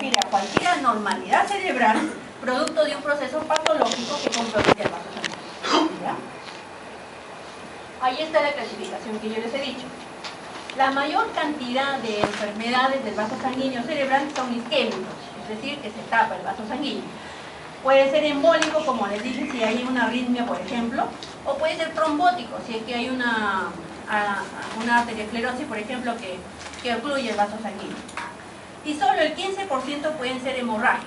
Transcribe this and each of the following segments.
refiere a cualquier anormalidad cerebral producto de un proceso patológico que compromete al vaso sanguíneo. ¿Ya? Ahí está la clasificación que yo les he dicho. La mayor cantidad de enfermedades del vaso sanguíneo cerebral son isquémicos, es decir, que se tapa el vaso sanguíneo. Puede ser embólico, como les dije, si hay una arritmia, por ejemplo, o puede ser trombótico, si es que hay una arteriosclerosis, por ejemplo, que ocluye el vaso sanguíneo. Y solo el 15% pueden ser hemorrágicos.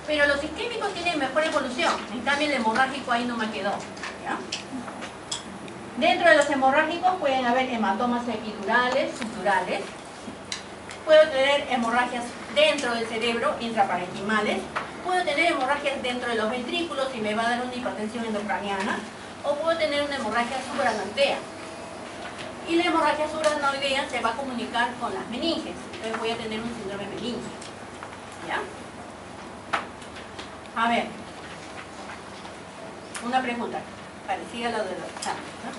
Pero los isquémicos tienen mejor evolución, en cambio el hemorrágico ahí no me quedó. ¿Ya? Dentro de los hemorrágicos pueden haber hematomas epidurales, subdurales. Puedo tener hemorragias dentro del cerebro, intraparenquimales. Puedo tener hemorragias dentro de los ventrículos y me va a dar una hipertensión endocraniana. O puedo tener una hemorragia subaranoidea. Y la hemorragia subaranoidea se va a comunicar con las meninges. Entonces voy a tener un síndrome meningio. ¿Ya? A ver. Una pregunta parecida a la de los exámenes, ¿no?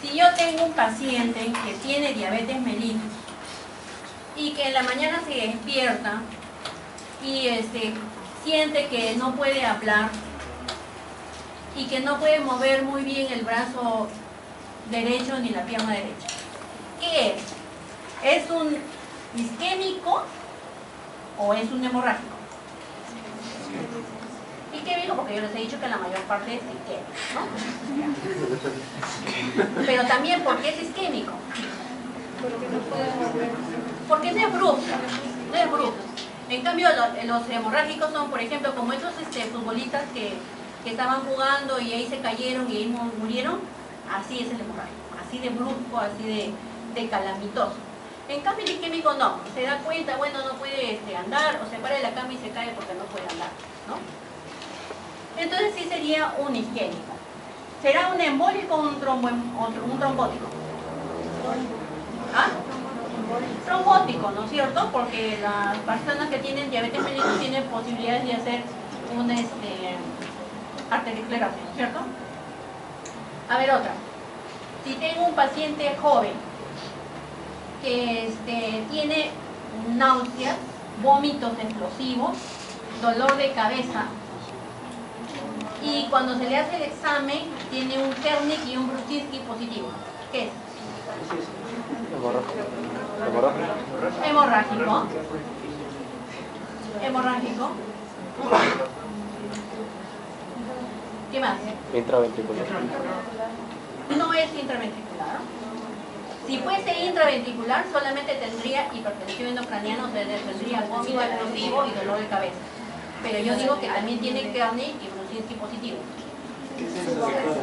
Si yo tengo un paciente que tiene diabetes mellitus y que en la mañana se despierta y siente que no puede hablar y que no puede mover muy bien el brazo derecho ni la pierna derecha, ¿qué es? ¿Es un isquémico o es un hemorrágico? Isquémico, porque yo les he dicho que la mayor parte es isquémico, ¿no? Pero también, ¿por qué es isquémico? Porque no es brusco, no es brusco. En cambio, los hemorrágicos son, por ejemplo, como esos futbolistas que estaban jugando y ahí se cayeron y ahí murieron. Así es el hemorrágico, así de brusco, así de calamitoso. En cambio, el isquémico no, se da cuenta, bueno, no puede andar, o se para de la cama y se cae porque no puede andar, ¿no? Entonces sí sería un isquémico. ¿Será un embólico o un trombótico? ¿Ah? Trombótico, ¿no es cierto? Porque las personas que tienen diabetes mellitus tienen posibilidades de hacer una arteriosclerosis, ¿no es cierto? A ver, otra. Si tengo un paciente joven que tiene náuseas, vómitos explosivos, dolor de cabeza, y cuando se le hace el examen tiene un Kernick y un Brudzinski positivo, ¿qué es? Hemorrágico. Hemorrágico. ¿Qué más? Intraventricular. No es intraventricular. Si fuese intraventricular solamente tendría hipertensión endocraniana, o sea, tendría vómito explosivo y dolor de cabeza. Pero yo digo que también tiene Kernick y Brudzinski positivo.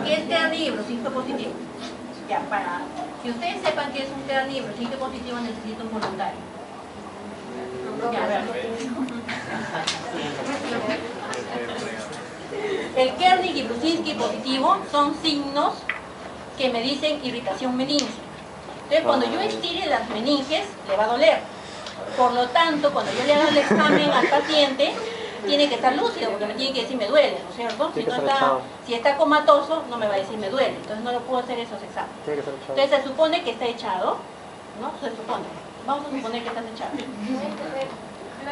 ¿Qué es Kernick y Brudzinski positivo? Ya, para que ustedes sepan que es un Kernick y Brudzinski positivo, necesito un voluntario. Ya, a ver. El Kernick y Brudzinski positivo son signos que me dicen irritación meningia. Entonces, cuando yo estire las meninges, le va a doler. Por lo tanto, cuando yo le haga el examen al paciente, tiene que estar lúcido, porque me tiene que decir me duele, ¿no es cierto? Si está comatoso, no me va a decir me duele, entonces no le puedo hacer esos exámenes. Entonces se supone que está echado, ¿no? Se supone. Vamos a suponer que estás echado.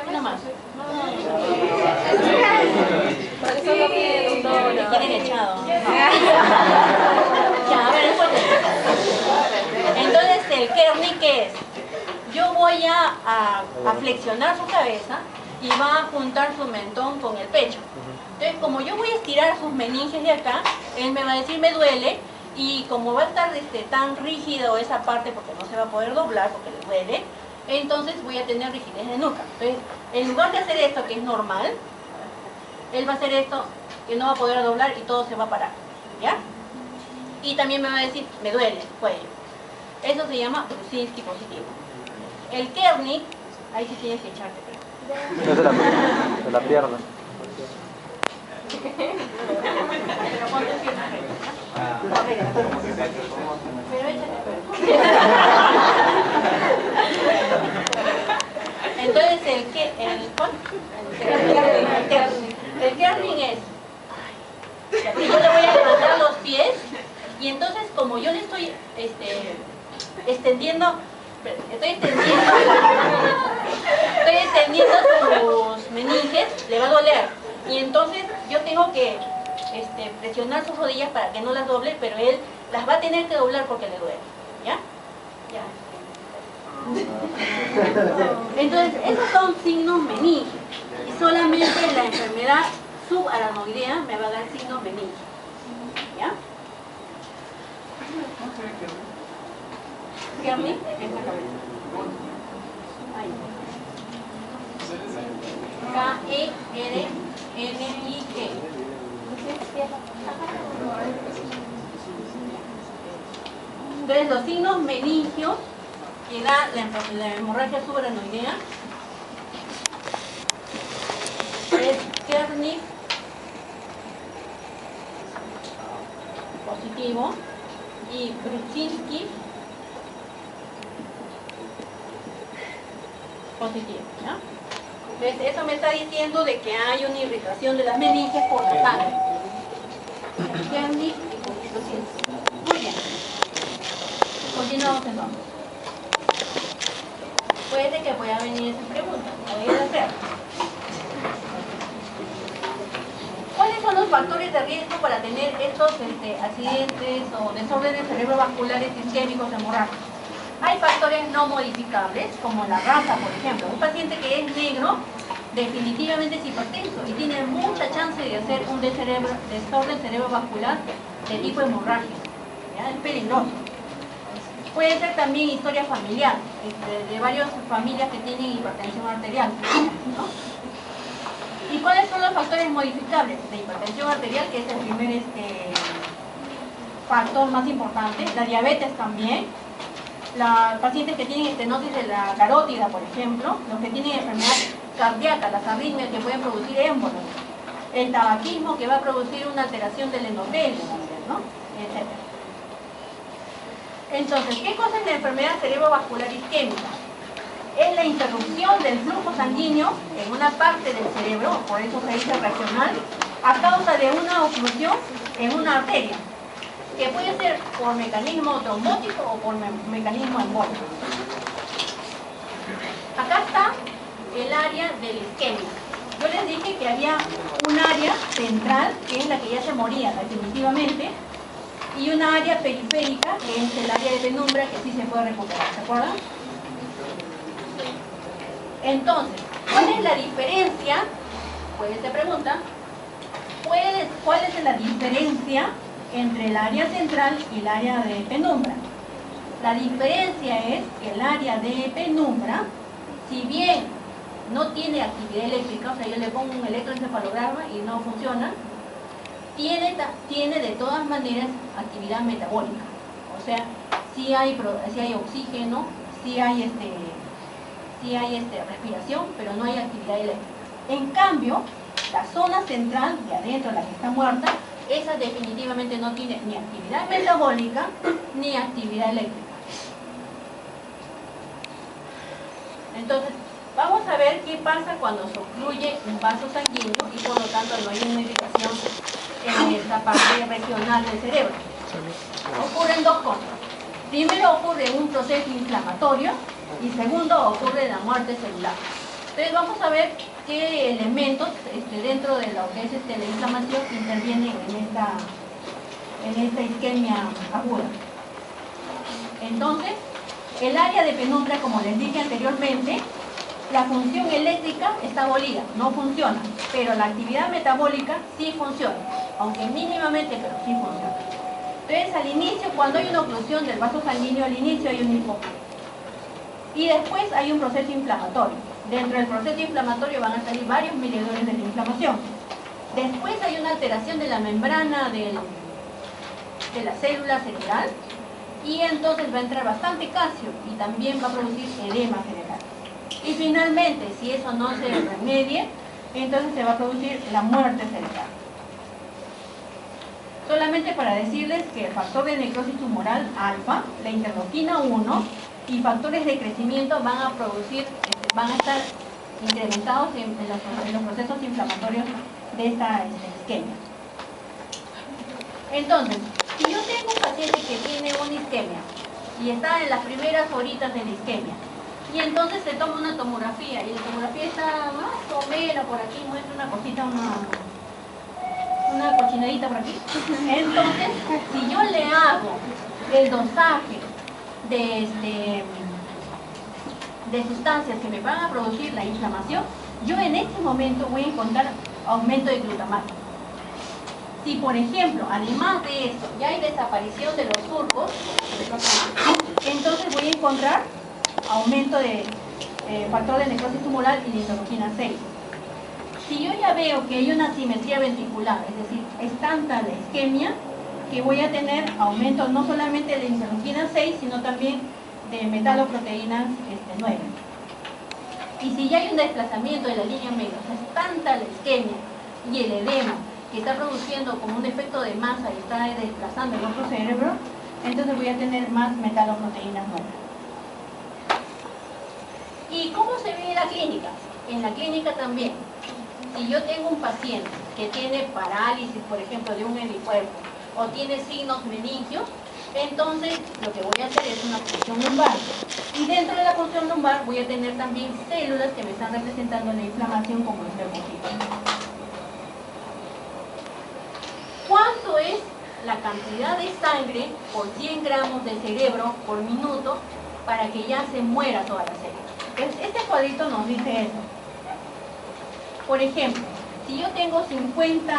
Una más. Me quieren echado. No. Ya, a ver, entonces el Kernick, ¿qué es? Yo voy a flexionar su cabeza y va a juntar su mentón con el pecho. Entonces, como yo voy a estirar sus meninges de acá, él me va a decir me duele, y como va a estar tan rígido esa parte porque no se va a poder doblar porque le duele, entonces voy a tener rigidez de nuca. Entonces, en lugar de hacer esto que es normal, él va a hacer esto que no va a poder doblar y todo se va a parar, ¿ya? Y también me va a decir me duele el cuello. Eso se llama Brudzinski positivo. El Kernick, ahí sí tienes que echarte, pero Es de la pierna. pero ponte pierna recta. Pero échate, entonces el Kernick es que yo le voy a levantar los pies y entonces como yo le estoy extendiendo Y entonces yo tengo que presionar sus rodillas para que no las doble, pero él las va a tener que doblar porque le duele. ¿Ya? Ya. Entonces, esos son signos meningios. Y solamente la enfermedad subaranoidea me va a dar signos meningios. ¿Ya? Kernig, K-E-R-N-I-G. Entonces, los signos meningios que da la hemorragia subaranoidea es Kernig positivo y Brudzinski positivo, ¿ya? Entonces, eso me está diciendo de que hay una irritación de las meninges por la sangre. Kernig y Brudzinski. Muy bien. Continuamos entonces. Puede que pueda venir esa pregunta. Voy a hacer. ¿Cuáles son los factores de riesgo para tener estos accidentes o desórdenes cerebrovasculares isquémicos hemorrágicos? Hay factores no modificables, como la raza, por ejemplo. Un paciente que es negro definitivamente es hipertenso y tiene mucha chance de hacer un desorden cerebrovascular de tipo hemorrágico. ¿Ya? Es peligroso. Puede ser también historia familiar, de varias familias que tienen hipertensión arterial, ¿no? ¿Y cuáles son los factores modificables de hipertensión arterial, que es el primer factor más importante? La diabetes también, los pacientes que tienen estenosis de la carótida, por ejemplo, los que tienen enfermedad cardíaca, las arritmias que pueden producir émbolos, el tabaquismo que va a producir una alteración del endotelio, ¿no? Etcétera. Entonces, ¿qué cosa es la enfermedad cerebrovascular isquémica? Es la interrupción del flujo sanguíneo en una parte del cerebro, por eso se dice regional, a causa de una oclusión en una arteria, que puede ser por mecanismo trombótico o por mecanismo embólico. Acá está el área de la isquemia. Yo les dije que había un área central, que es la que ya se moría definitivamente, y una área periférica, que es el área de penumbra, que sí se puede recuperar, ¿se acuerdan? Entonces, ¿cuál es la diferencia? Pues se pregunta, ¿cuál es la diferencia entre el área central y el área de penumbra? La diferencia es que el área de penumbra, si bien no tiene actividad eléctrica, o sea, yo le pongo un electroencefalograma y no funciona, tiene de todas maneras actividad metabólica. O sea, sí hay oxígeno, sí hay respiración, pero no hay actividad eléctrica. En cambio, la zona central de adentro, la que está muerta, esa definitivamente no tiene ni actividad metabólica ni actividad eléctrica. Entonces, vamos a ver qué pasa cuando se ocluye un vaso sanguíneo y por lo tanto no hay una irritación en esta parte regional del cerebro. Ocurren dos cosas. Primero ocurre un proceso inflamatorio y segundo ocurre la muerte celular. Entonces vamos a ver qué elementos dentro de lo que es la inflamación intervienen en esta isquemia aguda. Entonces, el área de penumbra, como les dije anteriormente, la función eléctrica está abolida, no funciona, pero la actividad metabólica sí funciona, aunque mínimamente, pero sí funciona. Entonces, al inicio, cuando hay una oclusión del vaso sanguíneo, al inicio hay un hipoxia. Y después hay un proceso inflamatorio. Dentro del proceso inflamatorio van a salir varios mediadores de la inflamación. Después hay una alteración de la membrana de la célula cerebral y entonces va a entrar bastante calcio y también va a producir edema cerebral. Y finalmente, si eso no se remedie, entonces se va a producir la muerte cerebral. Solamente para decirles que el factor de necrosis tumoral alfa, la interleuquina 1 y factores de crecimiento van a estar incrementados en los procesos inflamatorios de esta isquemia. Entonces, si yo tengo un paciente que tiene una isquemia y está en las primeras horitas de la isquemia Y entonces se toma una tomografía, y la tomografía está más o menos por aquí, muestra una cosita, una cochinadita por aquí. Entonces, si yo le hago el dosaje de sustancias que me van a producir la inflamación, yo en este momento voy a encontrar aumento de glutamato. Si por ejemplo, además de esto, ya hay desaparición de los surcos, entonces voy a encontrar aumento de factor de necrosis tumoral y de interleuquina 6. Si yo ya veo que hay una asimetría ventricular, es decir, es tanta la isquemia, que voy a tener aumento no solamente de interleuquina 6, sino también de metaloproteínas 9. Y si ya hay un desplazamiento de la línea media, o sea, es tanta la isquemia y el edema que está produciendo como un efecto de masa y está desplazando el otro cerebro, entonces voy a tener más metaloproteínas 9. ¿Y cómo se ve en la clínica? En la clínica también. Si yo tengo un paciente que tiene parálisis, por ejemplo, de un hemicuerpo, o tiene signos meningios, entonces lo que voy a hacer es una punción lumbar. Y dentro de la punción lumbar voy a tener también células que me están representando la inflamación como el leucocitos. ¿Cuánto es la cantidad de sangre por 100 gramos de cerebro por minuto para que ya se muera toda la célula? Este cuadrito nos dice eso. Por ejemplo, si yo tengo 50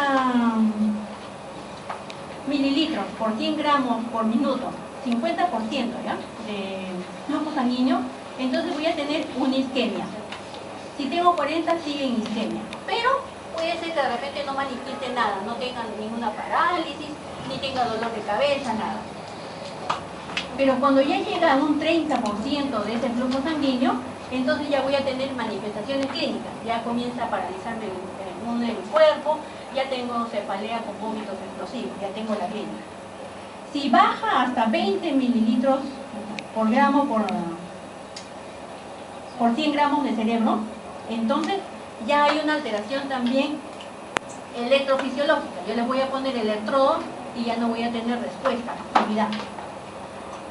mililitros por 100 gramos por minuto, 50% ¿ya? De flujo sanguíneo, entonces voy a tener una isquemia. Si tengo 40, sigue en isquemia. Pero puede ser que de repente no manifieste nada, no tenga ninguna parálisis, ni tenga dolor de cabeza, nada. Pero cuando ya llega a un 30% de ese flujo sanguíneo, entonces ya voy a tener manifestaciones clínicas. Ya comienza a paralizarme el cuerpo, ya tengo cefalea con vómitos explosivos, ya tengo la clínica. Si baja hasta 20 mililitros por gramo por 100 gramos de cerebro, entonces ya hay una alteración también electrofisiológica. Yo les voy a poner electrodos y ya no voy a tener respuesta, actividad.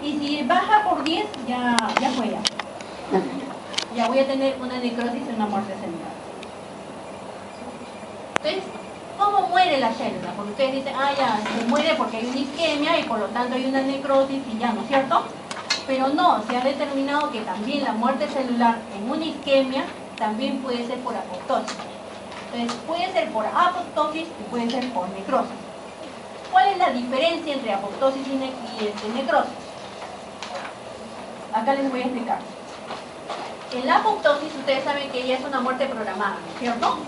Y si baja por 10, ya fue ya. Ya voy a tener una necrosis y una muerte celular. Entonces, ¿cómo muere la célula? Porque ustedes dicen, ya, se muere porque hay una isquemia y por lo tanto hay una necrosis y ya, ¿no es cierto? Pero no, se ha determinado que también la muerte celular en una isquemia también puede ser por apoptosis. Entonces, puede ser por apoptosis y puede ser por necrosis. ¿Cuál es la diferencia entre apoptosis y necrosis? Acá les voy a explicar. En la apoptosis, ustedes saben que ella es una muerte programada, ¿cierto?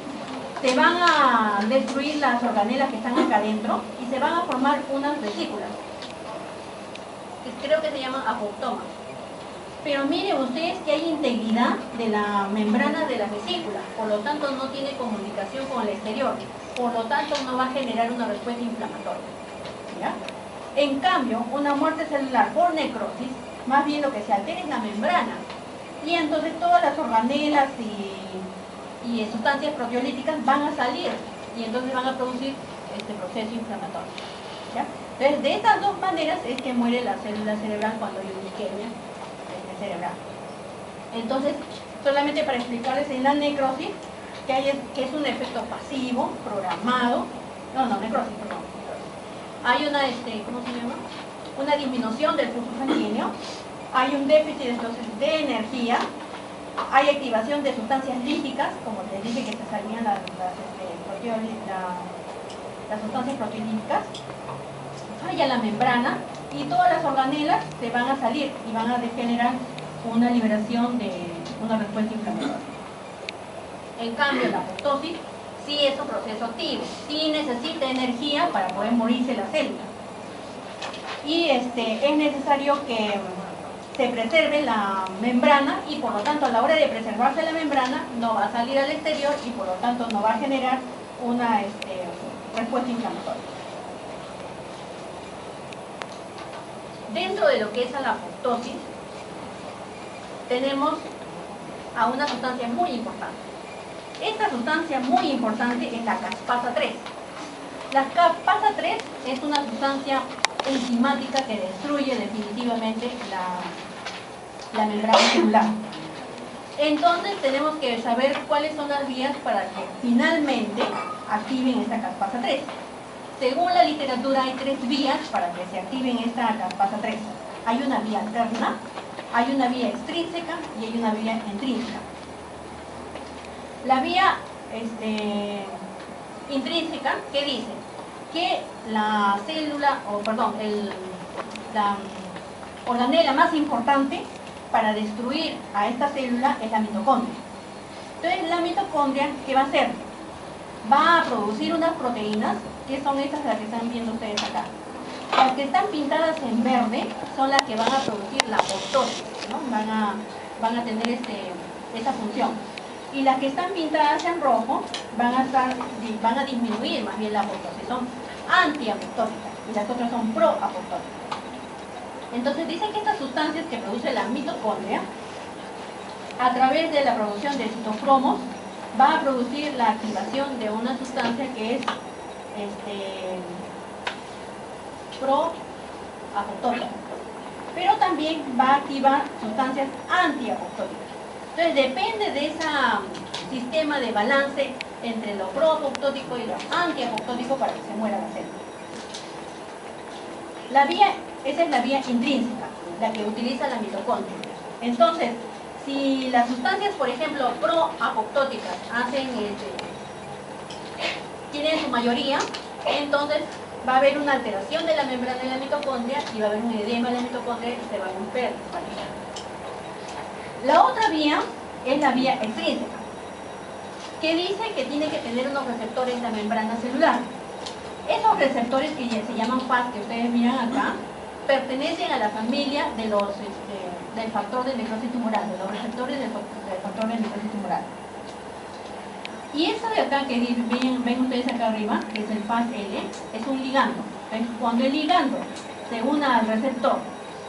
Se van a destruir las organelas que están acá adentro y se van a formar unas vesículas, que creo que se llaman apoptomas. Pero miren ustedes que hay integridad de la membrana de las vesículas, por lo tanto no tiene comunicación con el exterior, por lo tanto no va a generar una respuesta inflamatoria. ¿Ya? En cambio, una muerte celular por necrosis, más bien lo que se altera es la membrana, y entonces todas las organelas y sustancias proteolíticas van a salir, y entonces van a producir este proceso inflamatorio. ¿Ya? Entonces, de estas dos maneras es que muere la célula cerebral cuando hay una isquemia cerebral. Entonces, solamente para explicarles en la necrosis, que es un efecto pasivo, programado, necrosis, perdón. Hay una, ¿cómo se llama? Una disminución del flujo sanguíneo, hay un déficit entonces de energía, hay activación de sustancias líticas, como les dije que se salían las sustancias proteolíticas, falla la membrana y todas las organelas se van a salir y van a generar una liberación de una respuesta inflamatoria. En cambio, la apoptosis sí es un proceso activo, sí necesita energía para poder morirse la célula. Y es necesario que se preserve la membrana y por lo tanto a la hora de preservarse la membrana no va a salir al exterior y por lo tanto no va a generar una respuesta inflamatoria. Dentro de lo que es la apoptosis tenemos a una sustancia muy importante. Esta sustancia muy importante es la caspasa 3. La caspasa 3 es una sustancia enzimática que destruye definitivamente la membrana celular. Entonces tenemos que saber cuáles son las vías para que finalmente activen esta caspasa 3. Según la literatura hay 3 vías para que se activen esta caspasa 3. Hay una vía alterna, hay una vía extrínseca y hay una vía intrínseca. La vía intrínseca, ¿qué dice? Que la célula, la organela más importante para destruir a esta célula es la mitocondria. Entonces la mitocondria, ¿qué va a hacer? Va a producir unas proteínas, que son estas las que están viendo ustedes acá. Las que están pintadas en verde son las que van a producir la apoptosis, ¿no? Van a tener esa función. Y las que están pintadas en rojo van a disminuir más bien la apoptosis, son antiapoptóticas y las otras son proapoptóticas. Entonces dicen que estas sustancias que produce la mitocondria, a través de la producción de citocromos, va a producir la activación de una sustancia que es proapoptótica, pero también va a activar sustancias antiapoptóticas. Entonces depende de ese sistema de balance entre lo proapoptótico y lo antiapoptótico para que se muera la célula. Esa es la vía intrínseca, la que utiliza la mitocondria. Entonces, si las sustancias, por ejemplo, proapoptóticas tienen su mayoría, entonces va a haber una alteración de la membrana de la mitocondria y va a haber un edema de la mitocondria y se va a romper. La otra vía es la vía extrínseca, que dice que tiene que tener unos receptores en la membrana celular. Esos receptores que se llaman FAS, que ustedes miran acá, pertenecen a la familia de del factor de necrosis tumoral, de los receptores del factor de necrosis tumoral. Y esta de acá que ven ustedes acá arriba, que es el FAS-L, es un ligando. Entonces, cuando el ligando se une al receptor,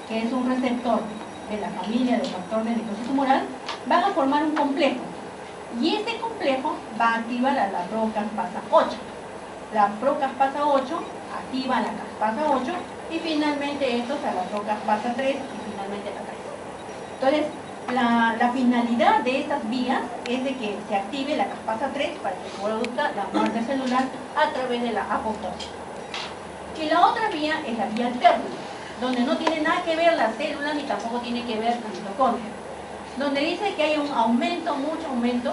que es un receptor de la familia del factor de necrosis tumoral, van a formar un complejo. Y este complejo va a activar a la procaspasa 8. La procaspasa 8 activa a la caspasa 8 y finalmente estos a la procaspasa 3 y finalmente la 3. Entonces, la finalidad de estas vías es de que se active la caspasa 3 para que se produzca la muerte celular a través de la apoptosis. Y la otra vía es la vía alterna, donde no tiene nada que ver la célula ni tampoco tiene que ver la mitocondria, donde dice que hay un aumento, mucho aumento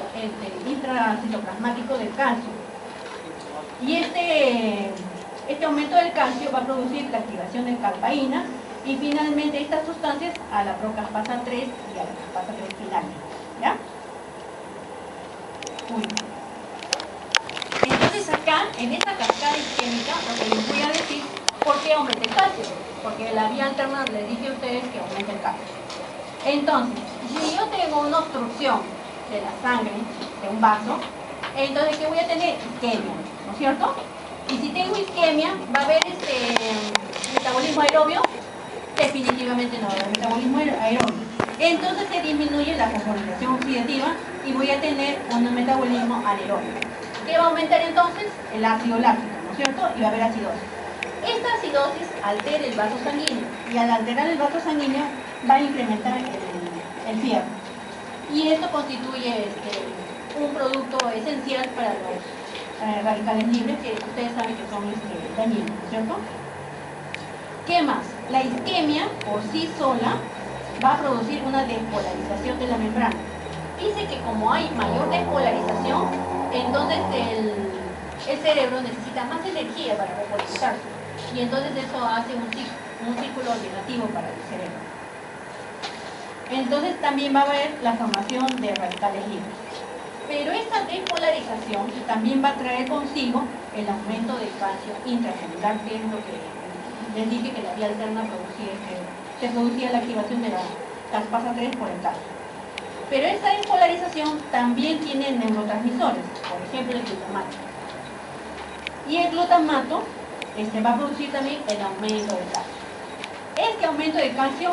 intracitoplasmático del calcio. Y este aumento del calcio va a producir la activación de calpaína y finalmente estas sustancias a la procaspasa 3 y a la caspasa 3 finalmente. ¿Ya? Muy bien. Entonces acá, en esta cascada isquémica, lo que les voy a decir, ¿por qué aumenta el calcio? Porque la vía alterna les dije a ustedes que aumenta el calcio. Entonces, si yo tengo una obstrucción de la sangre, de un vaso, entonces ¿qué voy a tener? Isquemia, ¿no es cierto? Y si tengo isquemia, ¿va a haber metabolismo aerobio? Definitivamente no va a haber metabolismo aerobio. Entonces se disminuye la fosforilación oxidativa y voy a tener un metabolismo anaerobio. ¿Qué va a aumentar entonces? El ácido láctico, ¿no es cierto? Y va a haber acidosis. Esta acidosis altera el vaso sanguíneo y al alterar el vaso sanguíneo va a incrementar el fierro. Y esto constituye un producto esencial para los radicales libres que ustedes saben que son dañinos, ¿no es cierto? ¿Qué más? La isquemia por sí sola va a producir una despolarización de la membrana. Dice que como hay mayor despolarización, entonces el cerebro necesita más energía para repolarizarse. Y entonces eso hace un círculo negativo para el cerebro. Entonces también va a haber la formación de radicales libres. Pero esta despolarización también va a traer consigo el aumento del calcio intracelular, que es lo que les dije que la vía alterna se producía la activación de la caspasa 3 por el calcio. Pero esta despolarización también tiene neurotransmisores, por ejemplo el glutamato. Y el glutamato va a producir también el aumento del calcio. Este aumento de calcio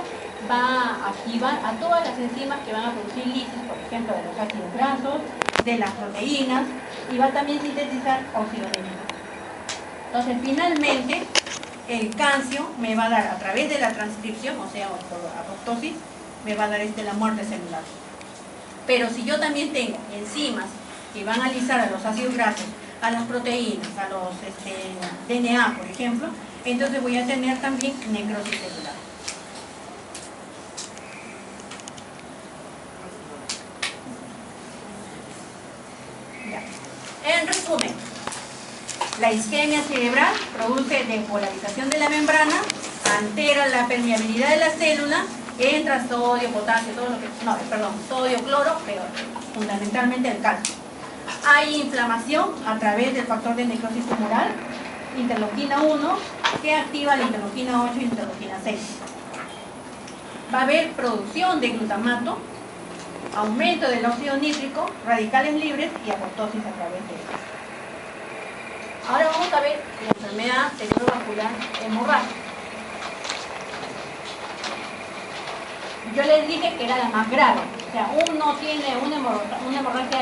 va a activar a todas las enzimas que van a producir lisis, por ejemplo, de los ácidos grasos, de las proteínas, y va a también sintetizar óxido nítrico. Entonces, finalmente, el calcio me va a dar, a través de la transcripción, o sea, por apoptosis, me va a dar la muerte celular. Pero si yo también tengo enzimas que van a lisar a los ácidos grasos, a las proteínas, a los DNA, por ejemplo, entonces voy a tener también necrosis celular. Ya. En resumen, la isquemia cerebral produce despolarización de la membrana, altera la permeabilidad de la célula, entra sodio, potasio, todo lo que, no, perdón, sodio, cloro, pero fundamentalmente el calcio. Hay inflamación a través del factor de necrosis tumoral, interleuquina 1, que activa la interleuquina 8 y interleuquina 6. Va a haber producción de glutamato, aumento del óxido nítrico, radicales libres y apoptosis a través de ellos. Ahora vamos a ver la enfermedad cerebrovascular hemorrágica. Yo les dije que era la más grave, o sea, uno tiene una hemorragia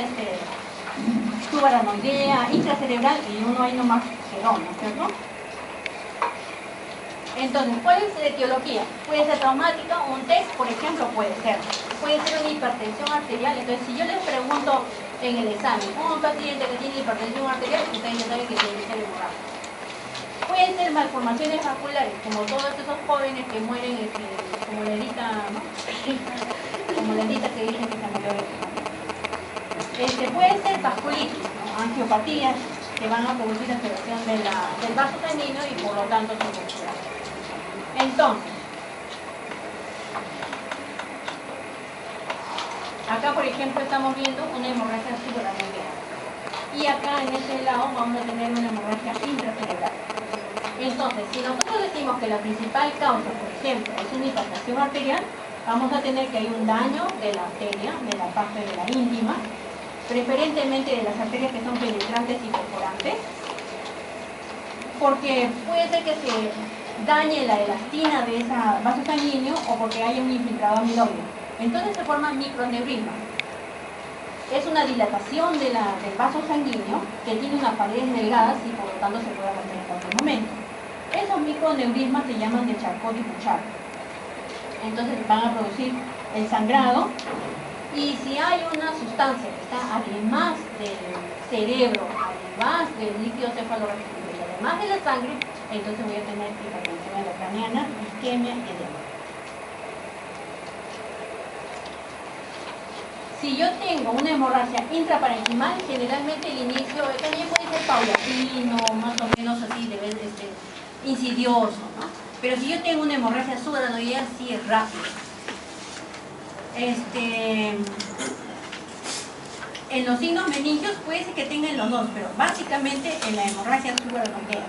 subaranoidea, intracerebral y uno ahí nomás quedó, ¿no es cierto? Entonces, ¿cuál es la etiología? Puede ser traumática, un TEC, por ejemplo, puede ser una hipertensión arterial. Entonces, si yo les pregunto en el examen, un paciente que tiene hipertensión arterial, ustedes ya saben que tiene que ser hemorrágico. Pueden ser malformaciones vasculares, como todos esos jóvenes que mueren como la Edita, ¿no? Como la Edita que dicen que se murió de puede ser vasculitis, ¿no? Angiopatías que van a producir alteración del vaso sanguíneo y por lo tanto son vasculares. Entonces, acá por ejemplo estamos viendo una hemorragia subaranoidea y acá en este lado vamos a tener una hemorragia intracerebral. Entonces, si nosotros decimos que la principal causa, por ejemplo, es una hipertensión arterial, vamos a tener que hay un daño de la arteria, de la parte de la íntima, preferentemente de las arterias que son penetrantes y perforantes, porque puede ser que se dañe la elastina de ese vaso sanguíneo o porque haya un infiltrado amiloide. Entonces se forman microneurismas. Es una dilatación del vaso sanguíneo que tiene unas paredes delgadas y por lo tanto se puede romper en cualquier momento. Esos microneurismas se llaman de Charcot y Bouchard. Entonces van a producir el sangrado y si hay una sustancia que está además del cerebro, además del líquido cefalorraquídeo y además de la sangre, entonces voy a tener hipertensión intracraniana, isquemia y edema. Si yo tengo una hemorragia intraparenquimal, generalmente el inicio también puede ser paulatino, más o menos así, de ver insidioso, ¿no? Pero si yo tengo una hemorragia subaranoidea, sí es rápido. En los signos meningios puede ser que tengan los dos, pero básicamente en la hemorragia subaranoidea.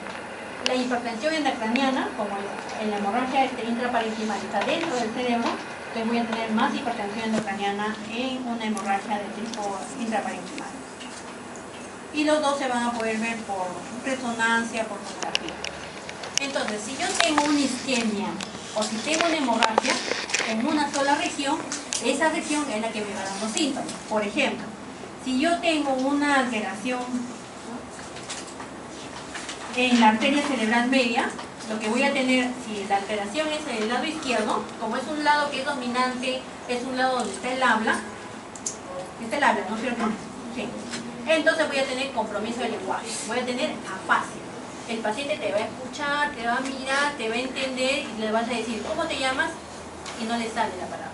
La hipertensión endocraniana, como en la hemorragia intraparenquimal, está dentro del cerebro, entonces voy a tener más hipertensión endocraniana en una hemorragia de tipo intraparenquimal. Y los dos se van a poder ver por resonancia, por tomografía. Entonces, si yo tengo una isquemia o si tengo una hemorragia en una sola región, esa región es la que me va dando síntomas. Por ejemplo, si yo tengo una alteración en la arteria cerebral media, lo que voy a tener, si la alteración es en el lado izquierdo, como es un lado que es dominante, es un lado donde está el habla, ¿no es cierto? Sí. Entonces voy a tener compromiso del lenguaje, voy a tener afasia. El paciente te va a escuchar, te va a mirar, te va a entender y le vas a decir, ¿cómo te llamas? Y no le sale la palabra.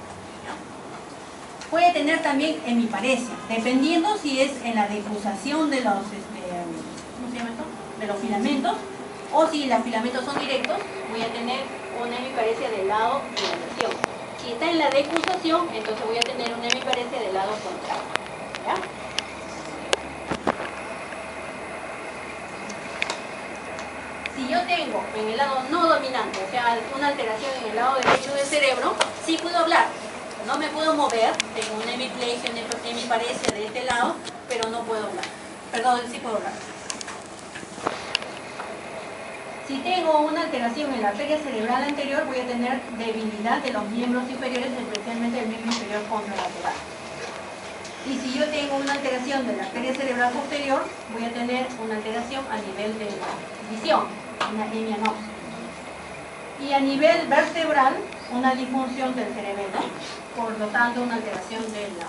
¿No? Puede tener también hemiparesia, dependiendo si es en la decusación de los, ¿cómo se llama esto? De los filamentos, o si los filamentos son directos, voy a tener una hemiparesia del lado de la lesión. Si está en la decusación, entonces voy a tener una hemiparesia del lado contrario. ¿Ya? Si yo tengo en el lado no dominante, o sea, una alteración en el lado derecho del cerebro, sí puedo hablar. No me puedo mover, tengo una hemiplegia, una hemiparesia de este lado, pero no puedo hablar. Perdón, sí puedo hablar. Si tengo una alteración en la arteria cerebral anterior, voy a tener debilidad de los miembros inferiores, especialmente el miembro inferior contralateral. Y si yo tengo una alteración de la arteria cerebral posterior, voy a tener una alteración a nivel de la visión, una hemianopsia. Y a nivel vertebral, una disfunción del cerebelo, por lo tanto una alteración de la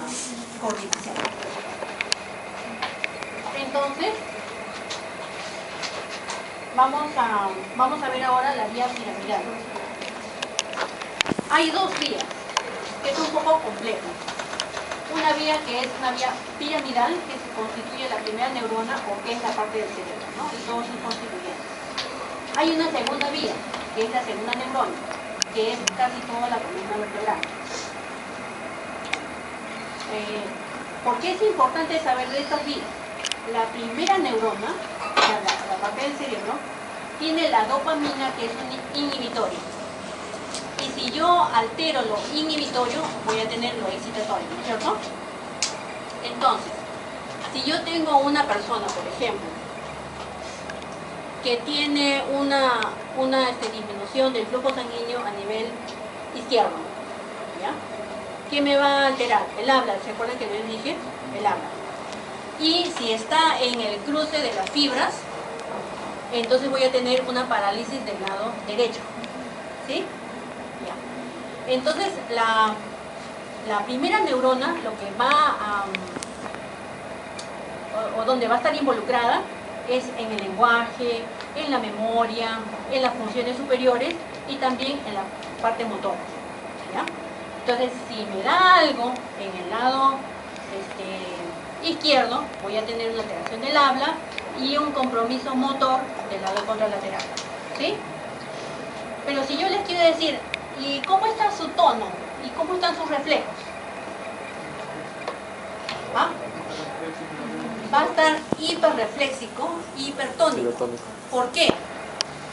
coordinación. Entonces, vamos a ver ahora la vía piramidal. Hay dos vías, que es un poco complejo. Una vía que es una vía piramidal, que se constituye la primera neurona, o que es la parte del cerebro, ¿no? Y todos sus constituyentes. Hay una segunda vía, que es la segunda neurona, que es casi toda la columna vertebral. ¿Por qué es importante saber de estas vías? La primera neurona, la parte del cerebro, tiene la dopamina, que es un inhibitorio. Y si yo altero lo inhibitorio, voy a tener lo excitatorio, ¿no es cierto? Entonces, si yo tengo una persona, por ejemplo, que tiene una disminución del flujo sanguíneo a nivel izquierdo, ¿ya? ¿Qué me va a alterar? El habla, ¿se acuerdan que les dije? El habla. Y si está en el cruce de las fibras, entonces voy a tener una parálisis del lado derecho, ¿sí? Ya. Entonces, la primera neurona, lo que va a, o donde va a estar involucrada, es en el lenguaje, en la memoria, en las funciones superiores y también en la parte motora, ¿ya? Entonces, si me da algo en el lado izquierdo, voy a tener una alteración del habla y un compromiso motor del lado contralateral, ¿sí? Pero si yo les quiero decir, ¿y cómo está su tono? ¿Y cómo están sus reflejos? ¿Ah? Va a estar hiperrefléxico, hipertónico. ¿Por qué?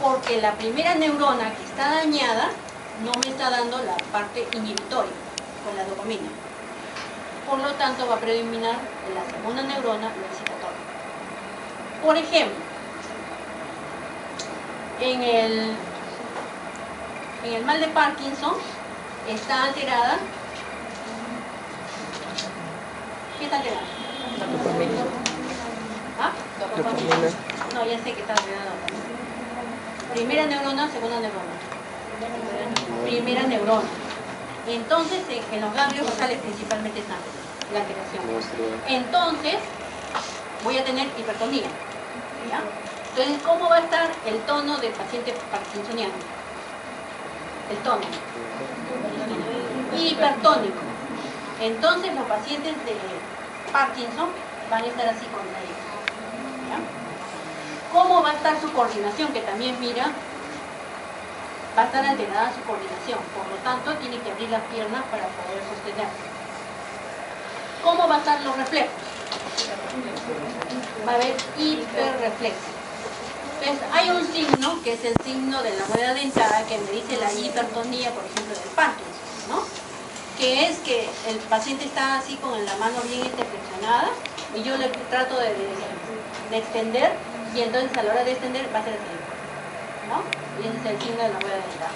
Porque la primera neurona que está dañada no me está dando la parte inhibitoria con la dopamina. Por lo tanto, va a predominar en la segunda neurona lo excitatorio. Por ejemplo, en el mal de Parkinson está alterada. ¿Qué está alterada? ¿Ah? No, ya sé que está alterada. Primera neurona, segunda neurona. Primera neurona. Entonces, en los ganglios basales principalmente está la alteración. Entonces, voy a tener hipertonía, ¿ya? Entonces, ¿cómo va a estar el tono del paciente parkinsoniano? El tono hipertónico. Entonces, los pacientes de Parkinson van a estar así contraídos, ¿ya? ¿Cómo va a estar su coordinación? Que también, mira, va a estar alterada su coordinación, por lo tanto tiene que abrir las piernas para poder sostenerse. ¿Cómo va a estar los reflejos? Va a haber hiperreflexo. Entonces hay un signo, que es el signo de la rueda dentada, que me dice la hipertonía, por ejemplo, del Parkinson, ¿no? Que es que el paciente está así con la mano bien flexionada y yo le trato de extender, y entonces a la hora de extender va a ser así, ¿no? Y ese es el signo de la rueda dentada.